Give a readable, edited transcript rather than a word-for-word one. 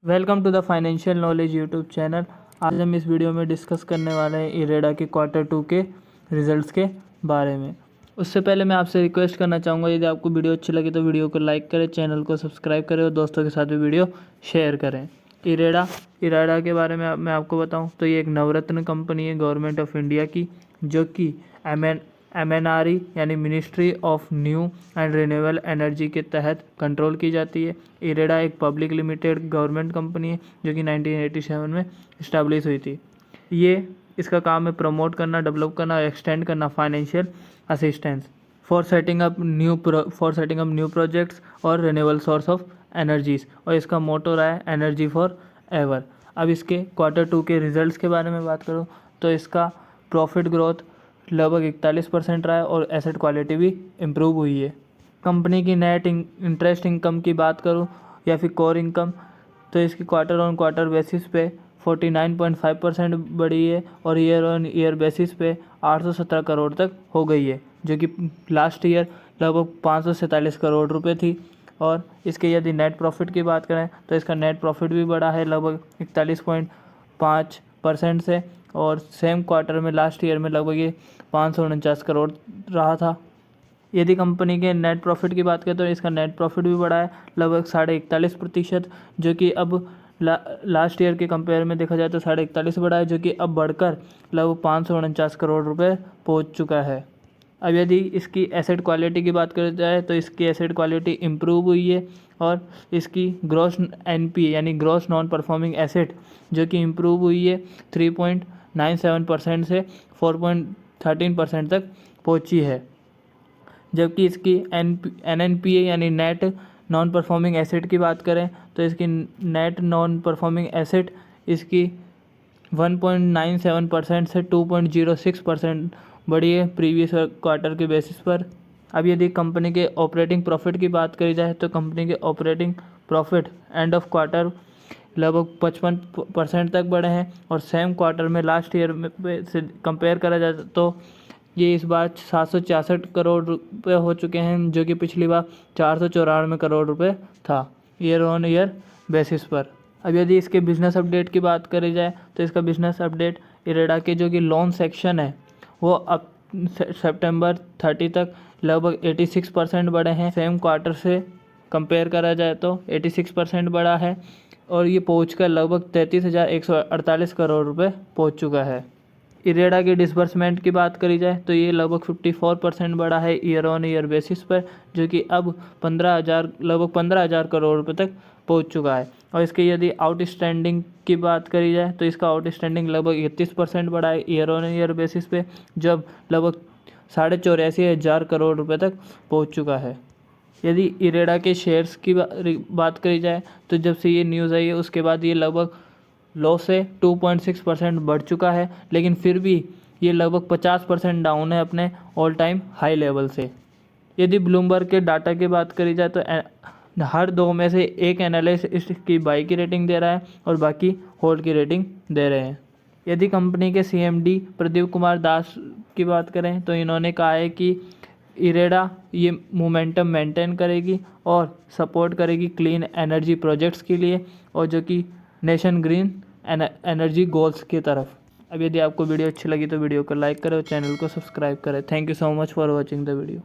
Welcome to the financial knowledge YouTube channel. आज हम इस वीडियो में डिस्कस करने वाले हैं इरेडा के Q2 के रिजल्ट्स के बारे में। उससे पहले मैं आपसे रिक्वेस्ट करना चाहूँगा, यदि आपको वीडियो अच्छी लगी तो वीडियो को लाइक करें, चैनल को सब्सक्राइब करें और दोस्तों के साथ भी वीडियो शेयर करें। इरेडा के बारे में मैं आपको बताऊँ तो ये एक नवरत्न कंपनी है गवर्नमेंट ऑफ इंडिया की, जो कि MNRE यानी ministry of new and renewable energy के तहत कंट्रोल की जाती है। इरेडा एक पब्लिक लिमिटेड गवर्नमेंट कंपनी है जो कि 1987 में इस्टेब्लिश हुई थी। इसका काम है प्रमोट करना, डेवलप करना और एक्सटेंड करना financial assistance for setting up new projects और रिन्यूएबल सोर्स ऑफ एनर्जीज, और इसका मोटो रहा है एनर्जी फॉर एवर। अब इसके Q2 के रिजल्ट्स के बारे में बात करूँ तो इसका प्रॉफिट ग्रोथ लगभग 41% रहा है और एसेट क्वालिटी भी इम्प्रूव हुई है। कंपनी की नेट इंटरेस्ट इनकम की बात करूं या फिर कोर इनकम, तो इसकी क्वार्टर ऑन क्वार्टर बेसिस पे 49.5% बढ़ी है और ईयर ऑन ईयर बेसिस पे 817 करोड़ तक हो गई है, जो कि लास्ट ईयर लगभग 547 करोड़ रुपए थी। और इसके यदि नेट प्रॉफिट की बात करें तो इसका नेट प्रॉफिट भी बढ़ा है लगभग 41.5% से, और सेम क्वार्टर में लास्ट ईयर में लगभग ये 549 करोड़ रहा था। यदि कंपनी के नेट प्रॉफिट की बात करें तो इसका नेट प्रॉफिट भी बढ़ा है लगभग 41.5%, जो कि अब लास्ट ईयर के कंपेयर में देखा जाए तो 41.5 बढ़ा है, जो कि अब बढ़कर लगभग 549 करोड़ रुपए पहुंच चुका है। अब यदि इसकी एसेट क्वालिटी की बात करी जाए तो इसकी एसेट क्वालिटी इम्प्रूव हुई है और इसकी ग्रॉस NPA यानी ग्रॉस नॉन परफॉर्मिंग एसेट जो कि इम्प्रूव हुई है 3.97% से 4.13% तक पहुंची है। जबकि इसकी NNPA यानी नेट नॉन परफॉर्मिंग एसेट की बात करें तो इसकी नेट नॉन परफॉर्मिंग एसेट इसकी 1.97% से 2.06% बढ़ी है प्रीवियस क्वार्टर के बेसिस पर। अब यदि कंपनी के ऑपरेटिंग प्रॉफिट की बात करी जाए तो कंपनी के operating profit end of quarter लगभग 55% तक बढ़े हैं, और सेम क्वार्टर में लास्ट ईयर में से कंपेयर करा जाए तो ये इस बार 766 करोड़ रुपए हो चुके हैं, जो कि पिछली बार 494 करोड़ रुपए था ईयर ऑन ईयर बेसिस पर। अब यदि इसके बिज़नेस अपडेट की बात करी जाए तो इसका बिज़नेस अपडेट इरेडा के जो कि लोन सेक्शन है वो अब सितंबर 30 तक लगभग 86% बढ़े हैं। सेम क्वार्टर से कंपेयर करा जाए तो 86% बढ़ा है, और ये पहुंचकर लगभग 33,148 करोड़ रुपए पहुंच चुका है। इरेडा की डिसबर्समेंट की बात करी जाए तो ये लगभग 54% बढ़ा है ईयर ऑन ईयर बेसिस पर, जो कि अब लगभग 15,000 करोड़ रुपए तक पहुंच चुका है। और इसके यदि आउटस्टैंडिंग की बात करी जाए तो इसका आउटस्टैंडिंग लगभग 31% बढ़ा है ईयर ऑन ईयर बेसिस पे, जब लगभग 84,500 करोड़ रुपए तक पहुंच चुका है। यदि इरेडा के शेयर्स की बात करी जाए तो जब से ये न्यूज़ आई है उसके बाद ये लगभग लो से 2.6% बढ़ चुका है, लेकिन फिर भी ये लगभग 50% डाउन है अपने ऑल टाइम हाई लेवल से। यदि ब्लूमबर्ग के डाटा की बात करी जाए तो हर दो में से एक एनालिस्ट इसकी बाई की रेटिंग दे रहा है और बाकी होल्ड की रेटिंग दे रहे हैं। यदि कंपनी के CMD प्रदीप कुमार दास की बात करें तो इन्होंने कहा है कि इरेडा ये मोमेंटम मेंटेन करेगी और सपोर्ट करेगी क्लीन एनर्जी प्रोजेक्ट्स के लिए, और जो कि नेशन ग्रीन एनर्जी गोल्स की तरफ। अब यदि आपको वीडियो अच्छी लगी तो वीडियो को लाइक करें और चैनल को सब्सक्राइब करें। Thank you so much for watching the video.